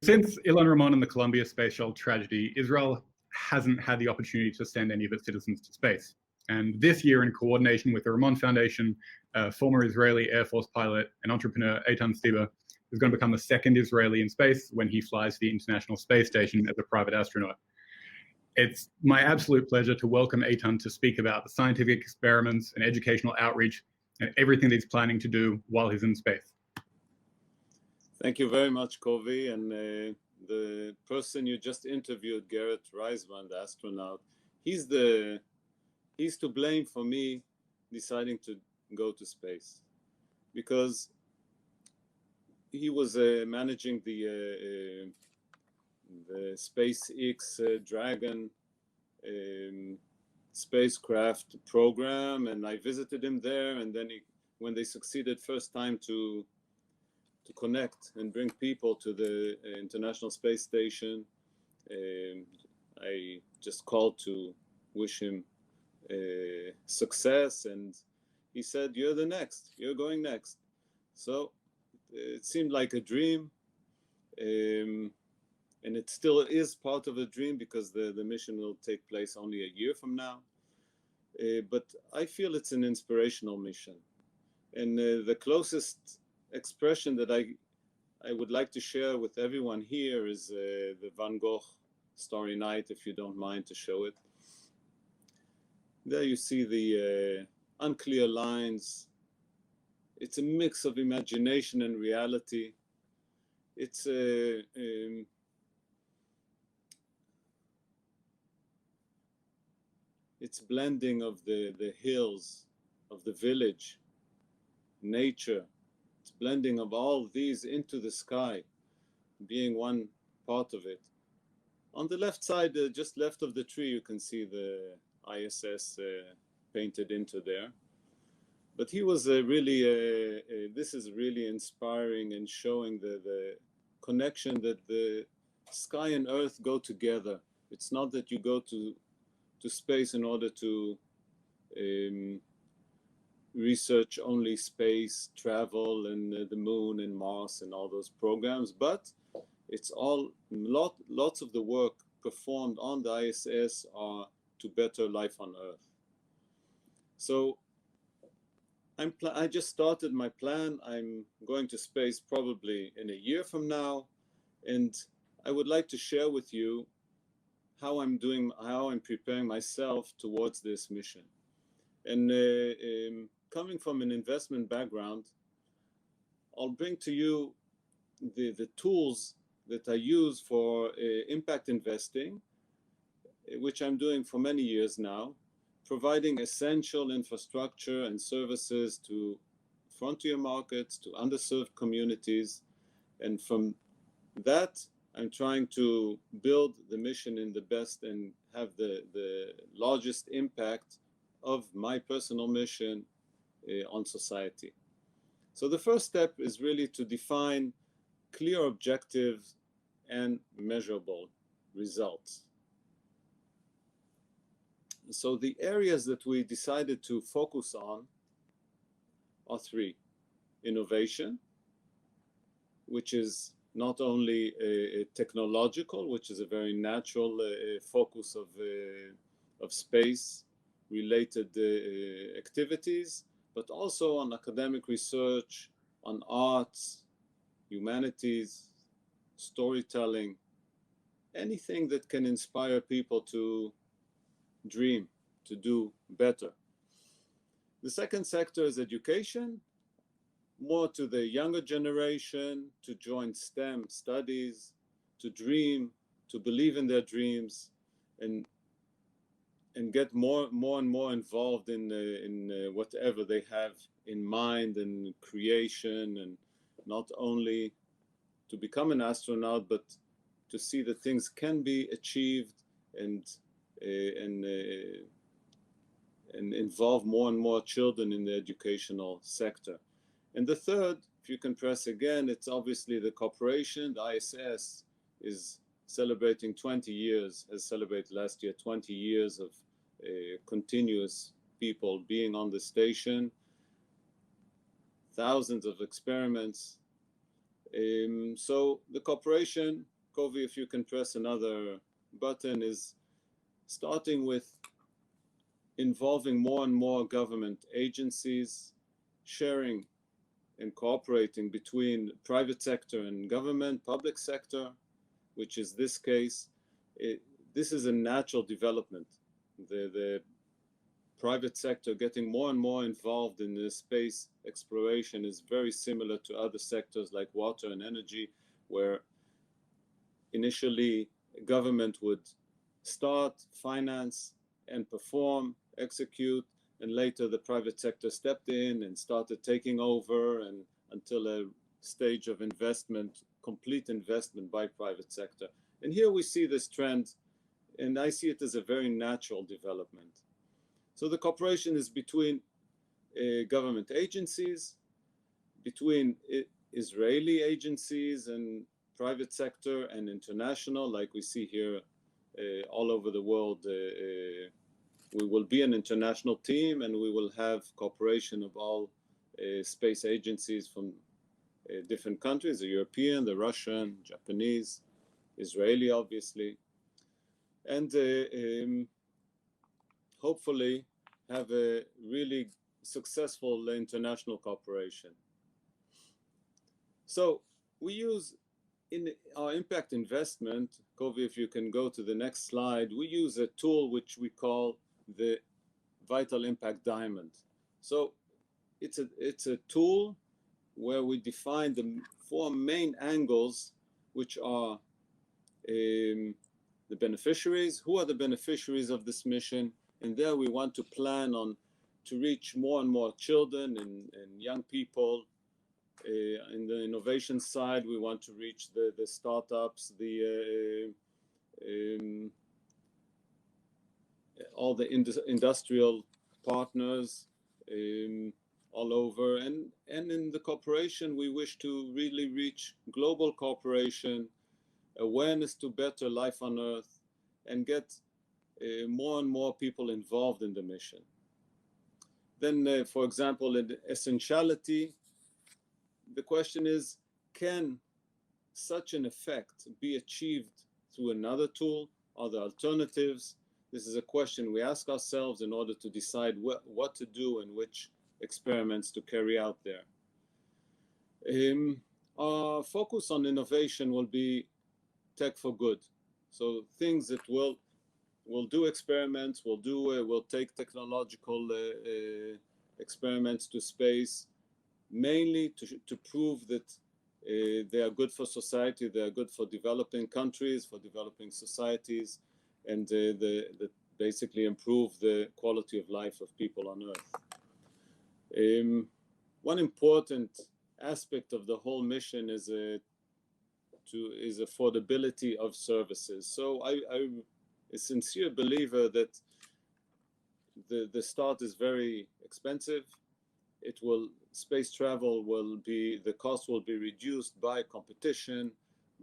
Since Ilan Ramon and the Columbia Space Shuttle tragedy, Israel hasn't had the opportunity to send any of its citizens to space. And this year, in coordination with the Ramon Foundation, former Israeli Air Force pilot and entrepreneur Eytan Stibbe is going to become the second Israeli in space when he flies to the International Space Station as a private astronaut. It's my absolute pleasure to welcome Eytan to speak about the scientific experiments and educational outreach and everything that he's planning to do while he's in space. Thank you very much, Kovi. And the person you just interviewed, Garrett Reisman, the astronaut, he's to blame for me deciding to go to space, because he was managing the SpaceX Dragon spacecraft program, and I visited him there. And then when they succeeded first time to connect and bring people to the International Space Station, I just called to wish him success, and he said, "You're the next. You're going next." So it seemed like a dream, and it still is part of a dream, because the mission will take place only a year from now. But I feel it's an inspirational mission, and the closest expression that I would like to share with everyone here is the Van Gogh Starry Night, if you don't mind to show it. There you see the unclear lines. It's a mix of imagination and reality. It's blending of the hills, of the village, nature. It's blending of all these into the sky, being one part of it. On the left side, just left of the tree, you can see the ISS painted into there. But he was really, this is really inspiring and showing the connection that the sky and earth go together. It's not that you go to space in order to research only space travel and the moon and Mars and all those programs, but it's all lots of the work performed on the ISS are to better life on Earth. So I just started my plan. I'm going to space probably in a year from now, and I would like to share with you how I'm preparing myself towards this mission. And coming from an investment background, I'll bring to you the tools that I use for impact investing, which I'm doing for many years now, providing essential infrastructure and services to frontier markets, to underserved communities. And from that, I'm trying to build the mission in the best and have the largest impact of my personal mission on society. So the first step is really to define clear objectives and measurable results. So the areas that we decided to focus on are three: innovation, which is not only technological, which is a very natural focus of space-related activities, but also on academic research, on arts, humanities, storytelling, anything that can inspire people to dream, to do better. The second sector is education, more to the younger generation, to join STEM studies, to dream, to believe in their dreams, and get more and more involved in whatever they have in mind and creation, and not only to become an astronaut, but to see that things can be achieved and involve more and more children in the educational sector. And the third, if you can press again, it's obviously the cooperation. The ISS is celebrating 20 years, has celebrated last year 20 years of continuous people being on the station, thousands of experiments. So the cooperation Kovi, if you can press another button, is starting with involving more and more government agencies, sharing and cooperating between private sector and government, public sector, which is this case. This is a natural development. The private sector getting more and more involved in the space exploration is very similar to other sectors like water and energy, where initially government would start, finance, and perform, execute, and later the private sector stepped in and started taking over, and until a stage of investment, complete investment by private sector. And here we see this trend, and I see it as a very natural development. So the cooperation is between government agencies, between Israeli agencies and private sector and international, like we see here all over the world. We will be an international team, and we will have cooperation of all space agencies from different countries, the European, the Russian, Japanese, Israeli, obviously, and hopefully have a really successful international cooperation. So we use in our impact investment, Kovi, if you can go to the next slide, we use a tool which we call the Vital Impact Diamond. So it's a tool where we define the 4 main angles, which are the beneficiaries. Who are the beneficiaries of this mission? And there we want to plan on to reach more and more children and young people. In the innovation side, we want to reach the startups, all the industrial partners all over. And in the cooperation, we wish to really reach global cooperation, awareness to better life on Earth, and get more and more people involved in the mission. Then, for example, in essentiality, the question is, can such an effect be achieved through another tool? Are there alternatives? This is a question we ask ourselves in order to decide what to do and which experiments to carry out there. Our focus on innovation will be tech for good. So things that will do experiments, will take technological experiments to space, mainly to prove that they are good for society, they are good for developing countries, for developing societies, and that basically improve the quality of life of people on Earth. One important aspect of the whole mission is affordability of services. So I'm a sincere believer that the start is very expensive. Space travel the cost will be reduced by competition,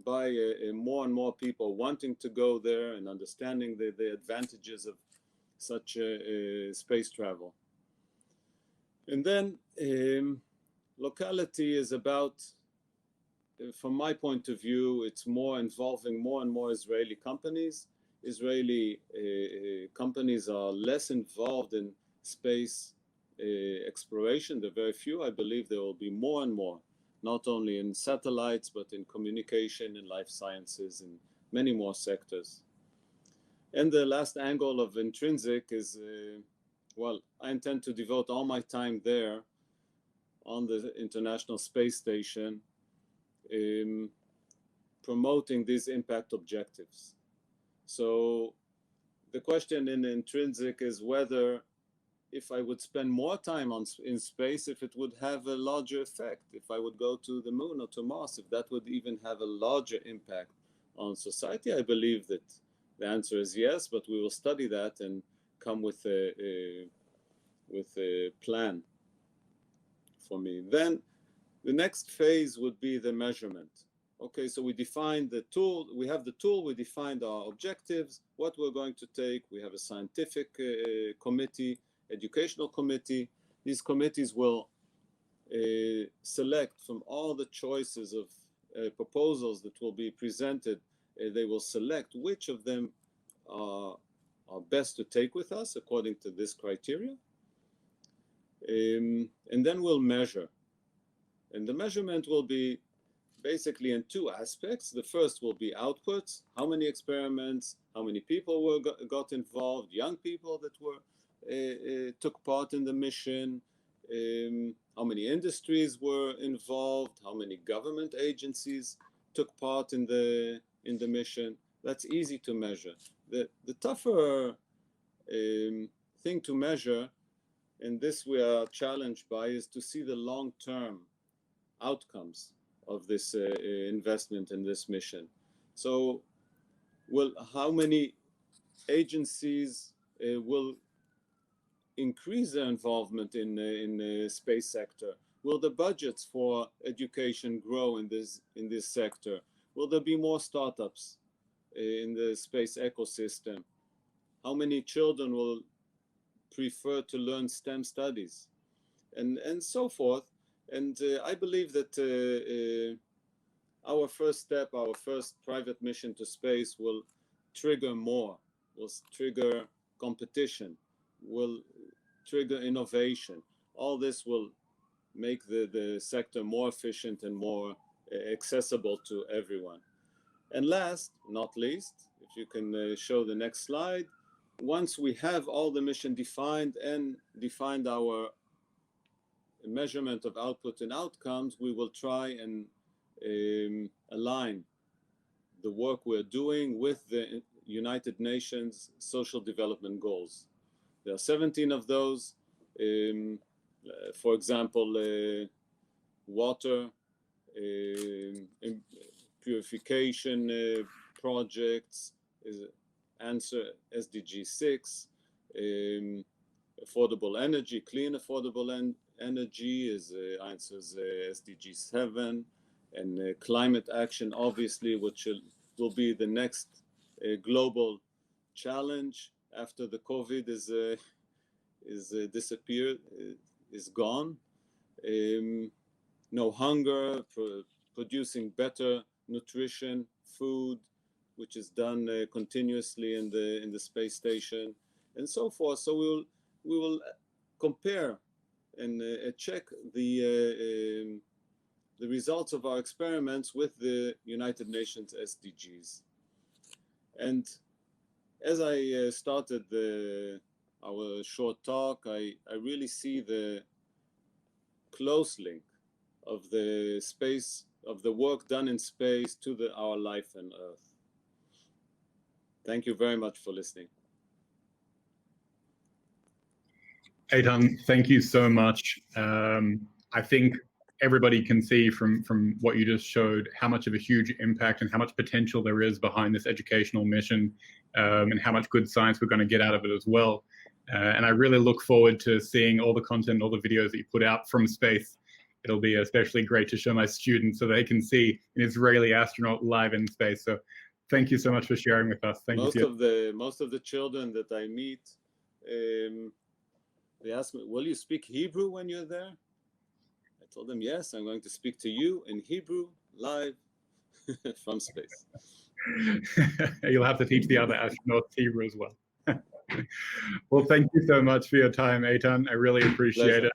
by more and more people wanting to go there and understanding the advantages of such space travel. And then locality is about, from my point of view, it's more involving more and more Israeli companies. Israeli companies are less involved in space exploration. There are very few. I believe there will be more and more, not only in satellites, but in communication, in life sciences, and many more sectors. And the last angle of intrinsic is, I intend to devote all my time there on the International Space Station, promoting these impact objectives. So the question in intrinsic is whether, if I would spend more time in space, if it would have a larger effect, if I would go to the moon or to Mars, if that would even have a larger impact on society. I believe that the answer is yes, but we will study that and come with a plan for me. Then the next phase would be the measurement. Okay, so we defined the tool, we have the tool, we defined our objectives, what we're going to take. We have a scientific committee, educational committee. These committees will select from all the choices of proposals that will be presented they will select which of them are best to take with us according to this criteria. And then we'll measure. And the measurement will be basically in two aspects. The first will be outputs, how many experiments, how many people got involved, young people that took part in the mission, how many industries were involved, how many government agencies took part in the mission. That's easy to measure. The tougher thing to measure, and this we are challenged by, is to see the long-term outcomes of this investment in this mission. So, how many agencies will increase their involvement in the space sector? Will the budgets for education grow in this sector? Will there be more startups in the space ecosystem? How many children will prefer to learn STEM studies, and so forth? And I believe that our first step, our first private mission to space, will trigger more, will trigger competition, will trigger innovation. All this will make the sector more efficient and more accessible to everyone. And last, not least, if you can show the next slide, once we have all the mission defined and defined our measurement of output and outcomes, we will try and align the work we're doing with the United Nations Social Development Goals. There are 17 of those. For example, water, purification projects, answer SDG 6, affordable energy, clean affordable energy is answers SDG 7, and climate action, obviously, which will be the next global challenge after the COVID is disappeared, is gone. No hunger, producing better nutrition, food, which is done continuously in the space station, and so forth. So we will compare and check the results of our experiments with the United Nations SDGs. And as I started our short talk, I really see the close link of the space, of the work done in space to our life on Earth. Thank you very much for listening. Eytan, thank you so much. I think everybody can see from what you just showed how much of a huge impact and how much potential there is behind this educational mission, and how much good science we're going to get out of it as well. And I really look forward to seeing all the content, all the videos that you put out from space. It'll be especially great to show my students so they can see an Israeli astronaut live in space. So thank you so much for sharing with us. Thank you. Most of the children that I meet, they ask me, will you speak Hebrew when you're there? I told them, yes, I'm going to speak to you in Hebrew live from space. You'll have to teach the other astronauts Hebrew as well. Well, thank you so much for your time, Eytan. I really appreciate it.